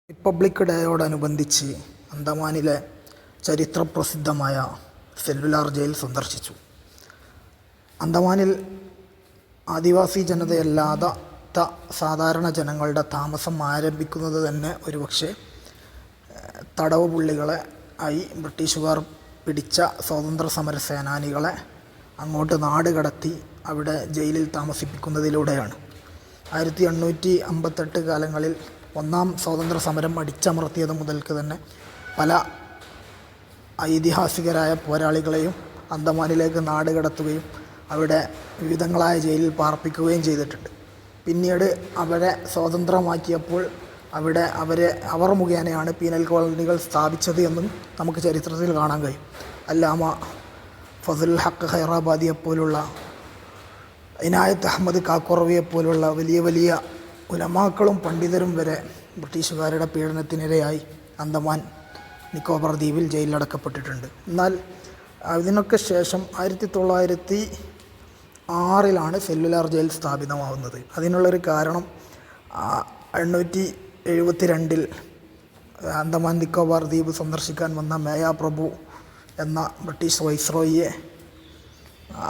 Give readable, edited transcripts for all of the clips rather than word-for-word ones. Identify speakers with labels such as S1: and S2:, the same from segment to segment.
S1: Republic ഡേയോടനുബന്ധിച്ച് അന്തമാനിലെ ചരിത്രപ്രസിദ്ധമായ cellular jail സന്ദർശിച്ചു. അന്തമാനിൽ ആദിവാസി ജനതയല്ലാത്ത സാധാരണ ജനങ്ങളുടെ താമസം ആരംഭിക്കുന്നത് തന്നെ ഒരുപക്ഷെ തടവ് പുള്ളികളെ ആയി ബ്രിട്ടീഷുകാർ പിടിച്ച സ്വാതന്ത്ര്യ സമര സേനാനികളെ അങ്ങോട്ട് നാട് കടത്തി അവിടെ ജയിലിൽ താമസിപ്പിക്കുന്നതിലൂടെയാണ്. 1858 കാലങ്ങളിൽ ഒന്നാം സ്വാതന്ത്ര്യ സമരം അടിച്ചമർത്തിയത് മുതൽക്ക് തന്നെ പല ഐതിഹാസികരായ പോരാളികളെയും അന്തമാനിലേക്ക് നാട് കടത്തുകയും അവിടെ വിവിധങ്ങളായ ജയിലിൽ പാർപ്പിക്കുകയും ചെയ്തിട്ടുണ്ട്. പിന്നീട് അവരെ സ്വതന്ത്രമാക്കിയപ്പോൾ അവിടെ അവർ മുഖേനയാണ് പീനൽ കോളനികൾ സ്ഥാപിച്ചത് എന്നും നമുക്ക് ചരിത്രത്തിൽ കാണാൻ കഴിയും. അല്ലാമ ഫസലുൽ ഹക്ക് ഹൈറാബാദിയെപ്പോലുള്ള, ഇനായത്ത് അഹമ്മദ് കാക്കുറവിയെപ്പോലുള്ള വലിയ വലിയ ഉലമാക്കളും പണ്ഡിതരും വരെ ബ്രിട്ടീഷുകാരുടെ പീഡനത്തിനിരയായി അന്തമാൻ നിക്കോബാർ ദ്വീപിൽ ജയിലിലടക്കപ്പെട്ടിട്ടുണ്ട്. എന്നാൽ ഇതിനൊക്കെ ശേഷം 1906 സെല്ലുലാർ ജയിൽ സ്ഥാപിതമാവുന്നത്. അതിനുള്ളൊരു കാരണം 1872 അന്തമാൻ നിക്കോബാർ ദ്വീപ് സന്ദർശിക്കാൻ വന്ന മേയാ പ്രഭു എന്ന ബ്രിട്ടീഷ് വൈസ്രോയിയെ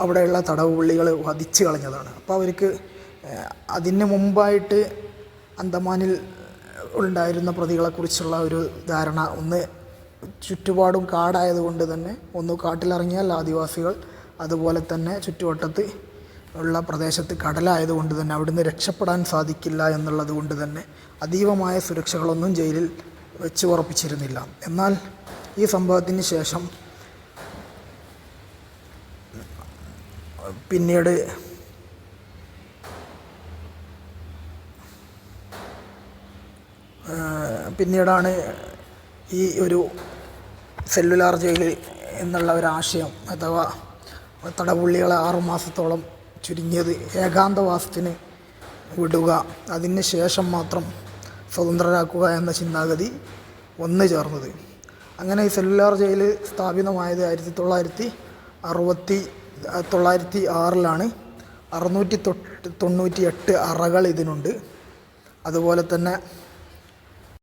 S1: അവിടെയുള്ള തടവ് പുള്ളികൾ വധിച്ചു കളഞ്ഞതാണ്. അപ്പോൾ അവർക്ക് അതിന് മുമ്പായിട്ട് അന്തമാനിൽ ഉണ്ടായിരുന്ന പ്രതികളെക്കുറിച്ചുള്ള ഒരു ധാരണ, ഒന്ന് ചുറ്റുപാടും കാടായതുകൊണ്ട് തന്നെ ഒന്ന് കാട്ടിലിറങ്ങിയാൽ ആദിവാസികൾ, അതുപോലെ തന്നെ ചുറ്റുവട്ടത്ത് ഉള്ള പ്രദേശത്ത് കടലായതുകൊണ്ട് തന്നെ അവിടുന്ന് രക്ഷപ്പെടാൻ സാധിക്കില്ല എന്നുള്ളത് കൊണ്ട് തന്നെ അതീവമായ സുരക്ഷകളൊന്നും ജയിലിൽ വെച്ച് ഉറപ്പിച്ചിരുന്നില്ല. എന്നാൽ ഈ സംഭവത്തിന് ശേഷം പിന്നീടാണ് ഈ ഒരു സെല്ലുലാർ ജയിൽ എന്നുള്ള ഒരാശയം, അഥവാ തടവുള്ളികളെ 6 മാസത്തോളം ചുരുങ്ങിയത് ഏകാന്തവാസത്തിന് വിടുക, അതിന് ശേഷം മാത്രം സ്വതന്ത്രരാക്കുക എന്ന ചിന്താഗതി വന്നു ചേർന്നത്. അങ്ങനെ ഈ സെല്ലുലാർ ജയിൽ സ്ഥാപിതമായത് 1906 698 അറകൾ ഇതിനുണ്ട്. അതുപോലെ തന്നെ